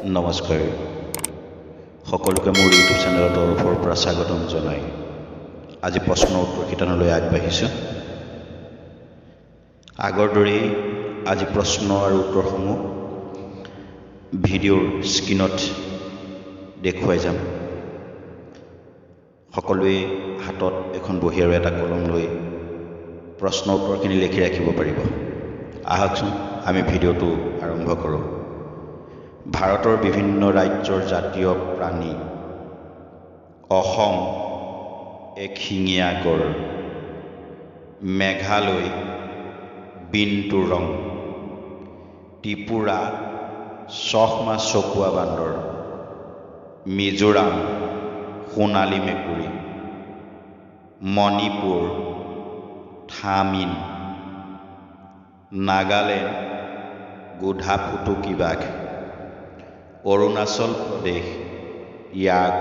নমস্কাৰ সকলোকে মোৰ ইউটিউব চেনেলৰ তৰফৰ পৰা স্বাগতম জনাই আজি প্ৰশ্ন উত্তৰ শিতানলৈ আগবাঢ়িছোঁ আগৰ দৰেই আজি প্ৰশ্ন আৰু উত্তৰসমূহ ভিডিঅ'ৰ স্ক্ৰীনত দেখুৱাই যাম সকলোৱে হাতত এখন বহী আৰু এটা কলম লৈ প্ৰশ্ন উত্তৰখিনি লিখি ৰাখিব পাৰিব আহকচোন আমি ভিডিঅ'টো আৰম্ভ কৰোঁ ভাৰতৰ বিভিন্ন ৰাজ্যৰ জাতীয় প্ৰাণী অসম এক শিঙীয়া গড় মেঘালয় বিন্তু ৰং ত্ৰিপুৰা চহমা চকুৱা বান্দৰ মিজোৰাম সোণালী মেকুৰী মণিপুৰ থামিন নাগালেণ্ড গোধা ফুটুকী বাঘ অৰুণাচল প্ৰদেশ ইয়াক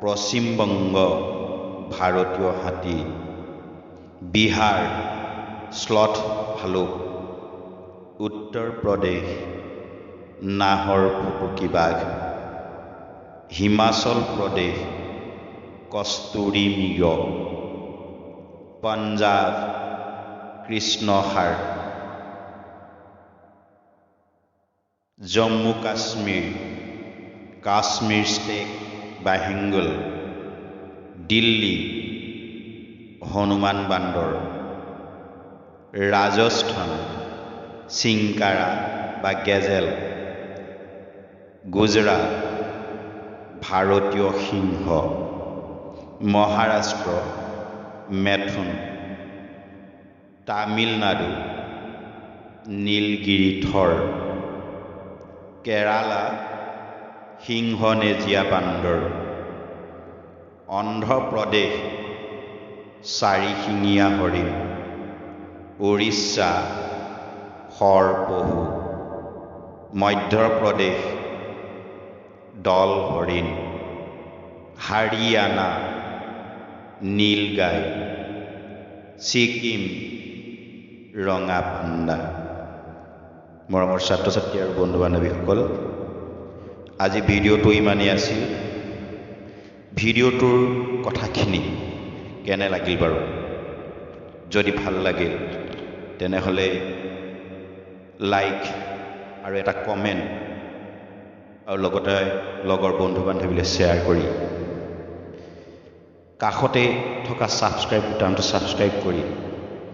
পশ্চিমবংগ ভাৰতীয় হাতী বিহাৰ স্লথ ভালুক উত্তৰ প্ৰদেশ নাহৰ ফুটুকী বাঘ হিমাচল প্ৰদেশ কস্তুৰী মৃগ পঞ্জাৱ কৃষ্ণসাৰ জম্মু কাশ্মীৰ ষ্টেক বা হিংগল দিল্লী হনুমান বান্দৰ ৰাজস্থান চিংকাৰা বা গেজেল গুজৰাট ভাৰতীয় সিংহ মহাৰাষ্ট্ৰ মেথুন তামিলনাডু নীলগিৰি থৰ কেৰালা সিংহনেজীয়া বান্দৰ অন্ধ্ৰপ্ৰদেশ চাৰিশিঙীয়া হৰিণ উৰিষ্যা শৰপহু মধ্যপ্ৰদেশ দল হৰিণ হাৰিয়ানা নীলগাই ছিকিম ৰঙা পাণ্ডা মৰমৰ ছাত্ৰ ছাত্ৰী আৰু বন্ধু বান্ধৱীসকল আজি ভিডিঅ'টো ইমানেই আছিল ভিডিঅ'টোৰ কথাখিনি কেনে লাগিল বাৰু যদি ভাল লাগিল তেনেহ'লে লাইক আৰু এটা কমেণ্ট আৰু লগতে লগৰ বন্ধু বান্ধৱীলৈ শ্বেয়াৰ কৰি কাষতে থকা ছাবস্ক্ৰাইব বুটামটো ছাবস্ক্ৰাইব কৰি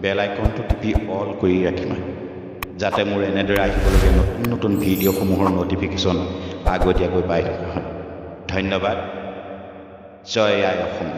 বেল আইকনটো টিপি অল কৰি ৰাখিম যাতে মোৰ এনেদৰে আহিবলগীয়া নতুন নতুন ভিডিঅ'সমূহৰ ন'টিফিকেশ্যন আগতীয়াকৈ পাই থকা হয় ধন্যবাদ জয় আই অসম